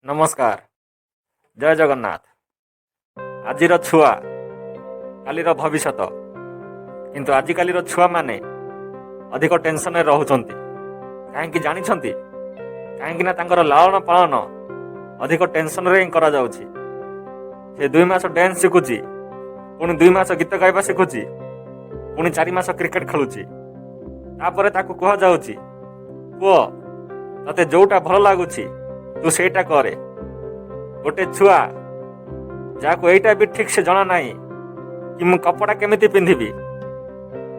नमस्कार जय जगन्नाथ। आजिर छुआ कालीर भविष्यत किंतु आजिकालीर छुआ माने अधिक टेंशन रोचंती कहीं जानी कहीं तांकर लालन पालन अधिक टेंशन रे करा जाउछि। से 2 मास डांस शिखुची, पुणी 2 मास गीत गाइबा शिखुची, पुणी 4 मास क्रिकेट खेलुची। तापर ताकू कह जाउछि पुओ तते जोटा भल लागुछि तू सेटा करे। गोटे छुआ जाको एटा भी ठीक से जना नहीं कि मु कपड़ा केमिति पिंधिबी,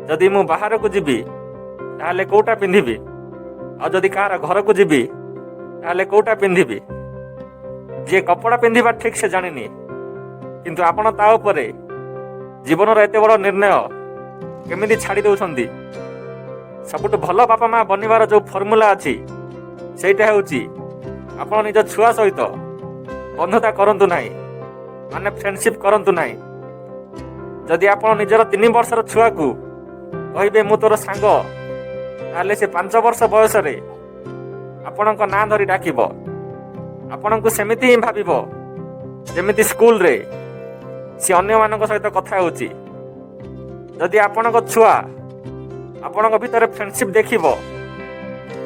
जदि मु बाहर को जीवी ताहले कोटा पिंधिबी, आ जदि कार घर को जीवी ताहले कोटा पिंधिबी। जे कपड़ा पिंधिबा ठीक से जानिनी किंतु आपण ता उपरे जीवन रो एते बड़ निर्णय केमिति छाड़ी दउछंदी। सबुठ भल बापा माँ बनिवार जो फर्मुला अछि सेटा हेउची आपण निज छुआ सहित बंधुता करंतु नाही, माने फ्रेंडशिप करंतु नाही। जदि आपण निजर 3 वर्षर छुआ को कहिबे मु तोर सांग ताले से 5 वर्ष बयस रे आपणक ना धरी डाकिबो। आपणक सेमिति ही भाबिबो जेमिति स्कूल रे से अन्य मानक सहित कथा होउची। जदि आपणक छुआ आपणक भितर फ्रेंडशिप देखिबो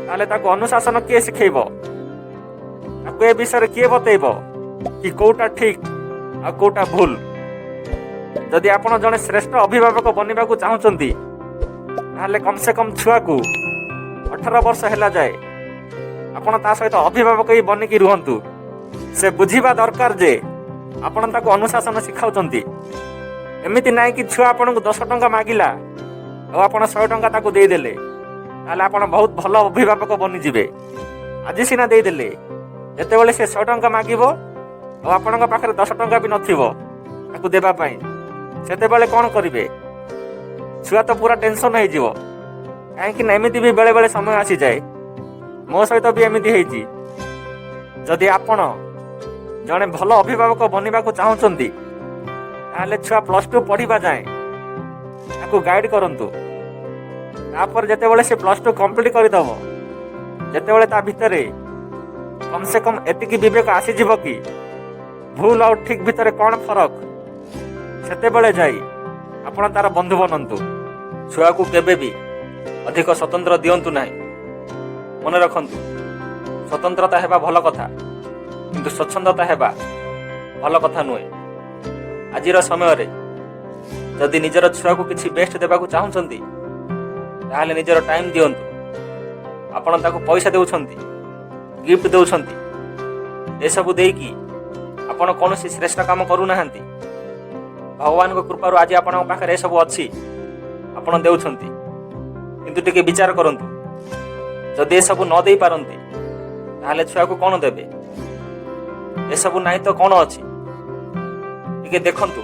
ताले ताको अनुशासन किए सिखेइबो, ताको ए विषय किए बतेइबो कि कोटा ठीक आ कोटा भूल। जदि आपण जने श्रेष्ठ अभिभावक बनिबा को चाहुचंती ताले कम से कम छुआ को 18 वर्ष हैला जाए आपण ता सहित अभिभावक ही बनिकी रुहंतु। से बुझिबा दरकार जे आपण ताको अनुशासन सिखाउचंती। एमिति नाही कि छुआ आपण को 10 टंका मागिला और आपण 100 टंका ताको देई देले ताले आपण बहुत भल अभिभावक बनि जिवे। आज सिना देई देले जेतेबेले से 100 टंका मागिबो और आपणक पाखरे 10 टंका भी नथिबो ताकू देबा पई, सेतेबेले कोन करिवे? छुआ तो पूरा टेंशन हो जीवो। काहेकि ना एमिति भी बेले बेले समय आसी जाए, मो सहित भी एमिति हेची। जदि आपण जने भल अभिभावक बनिबा को चाहुचंती ताले छुआ +2 पढ़िबा जाए ताकू गाइड करंतु। तापर जेतेबेले से +2 कंप्लीट करिदबो, जेतेबेले ता भितरे कम से कम एतिकी विवेक आसी जीव कि भूल और ठीक भितर कौन फरक, सेतेबेले जाई आपण तार बंधु बनंतु। छुआ को केबे भी अधिक स्वतंत्र दियंतु नाही। मन रखंतु स्वतंत्रता हेबा भल कथा किंतु स्वच्छंदता हेबा भल कथा नुहे। आजिर समय रे जदि निजर छुआ को किछि बेस्ट देबा को चाहुचंती ताहले निजर टाइम दियंतु। आपण ताको पैसा देउछंती, गिफ्ट देउछंती, ए सब देकी आपण कोनोसी श्रेष्ठ काम करू नाहंती। भगवान को कृपारु आज आपण पाखरे सब अछि, आपण देउछंती। किंतु टिके विचार करंतु जदि ए सब न देई पारंती ताहले छुआ को कोन देबे? ए सब नाही तो कोन अछि? टिके देखंतु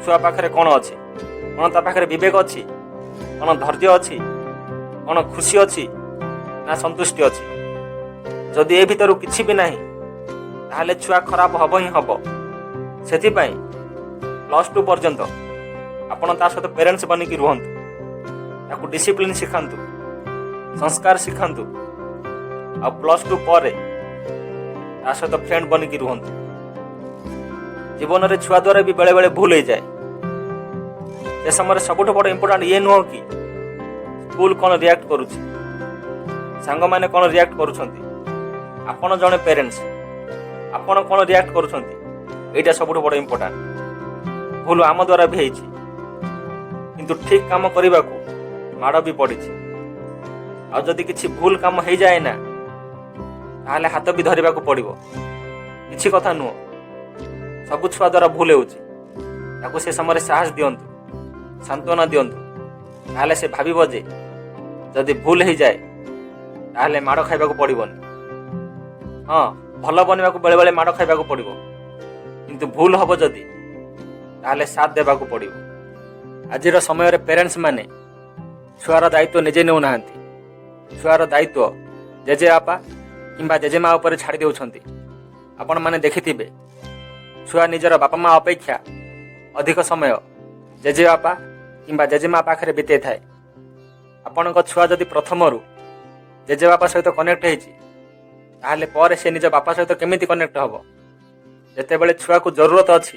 छुआ पाखरे कोन अछि। कोन ता पाखरे विवेक अछि, कोन धैर्य अछि, कोन खुशी अछि ना संतुष्टि अछि। जदि ए भितर किछि भी नाही ताहले छुआ खराब हब ही हब। सेति पई +2 पर्यंत आपण ता सहित पेरेंट्स बनिकी रुहंतु, ताकू डिसिप्लिन सिखांतु, संस्कार सिखांतु। आ +2 पर ता सहित फ्रेंड बनिकी रुहंतु। जीवन रे छुआ द्वारा भी बेले बेले भूल हो जाए। ए समय सबुठ बड़ इंपोर्टेंट ये नुह कि स्कूल कौन रिएक्ट करुछि, सांग माने कौन रिएक्ट करुछंती, आपण जने पेरेंट्स आपण कौन रिएक्ट करुछंती, एटा सबुठ बड़ इंपोर्टेंट। भूल आम द्वारा भी हेछि किंतु ठीक काम करबा को माड़ भी पड़िछि। आ जदि किछि भूल काम हे जाए ना ताहले हाथ भी धरिबा को पड़िबो। किछि कथा नुह, सब छुआ द्वारा भूल हेउछि, ताको से समय साहस दियंतु, सांत्वना दियंतु। ताहले से भाबिबो जे जदि भूल हे जाए ताहले माड़ खाइबा को पड़िबोनी। हाँ भल बनवा को बेले बेले माड़ खाइबा को पड़िबो, किंतु भूल हब जदि ताहले साथ देबा को पड़िबो। आजिर समय रे पेरेंट्स माने छुआर दायित्व निजे नेउ नाहंती। छुआर दायित्व जेजे आपा किंबा जेजेमा ऊपर छाड़ी देउछंती। आपण माने देखिथिबे छुआ निजर बापा माँ अपेक्षा अधिक समय जेजे बापा किंबा जेजेमा पाखरे बिते थाए। आपणक छुआ जदि प्रथमरु जेजे बापा सहित कनेक्ट हेछि ତାହେଲେ ପରେ ସେ ନିଜ ବାପା ସହିତ କେମିତି କନେକ୍ଟ ହେବ? ଯେତେବେଳେ ଛୁଆକୁ ଜରୁରତ ଅଛି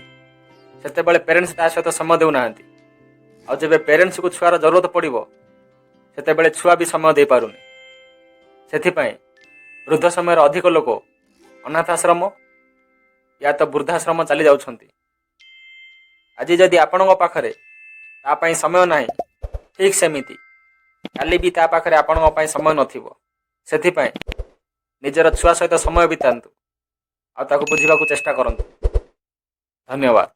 ସେତେବେଳେ ପ୍ୟାରେଣ୍ଟସ୍ ତା ସହିତ ସମୟ ଦେଉନାହାନ୍ତି, ଆଉ ଯେବେ ପ୍ୟାରେଣ୍ଟସ୍କୁ ଛୁଆର ଜରୁରତ ପଡ଼ିବ ସେତେବେଳେ ଛୁଆ ବି ସମୟ ଦେଇପାରୁନି। ସେଥିପାଇଁ ବୃଦ୍ଧ ସମୟରେ ଅଧିକ ଲୋକ ଅନାଥ ଆଶ୍ରମ ୟା ତ ବୃଦ୍ଧାଶ୍ରମ ଚାଲି ଯାଉଛନ୍ତି। ଆଜି ଯଦି ଆପଣଙ୍କ ପାଖରେ ତା ପାଇଁ ସମୟ ନାହିଁ, ଠିକ୍ ସେମିତି କାଲି ବି ତା ପାଖରେ ଆପଣଙ୍କ ପାଇଁ ସମୟ ନଥିବ। ସେଥିପାଇଁ ନିଜର ଛୁଆ ସହିତ ସମୟ ବିତାନ୍ତୁ ଆଉ ତାକୁ ବୁଝିବାକୁ ଚେଷ୍ଟା କରନ୍ତୁ। ଧନ୍ୟବାଦ।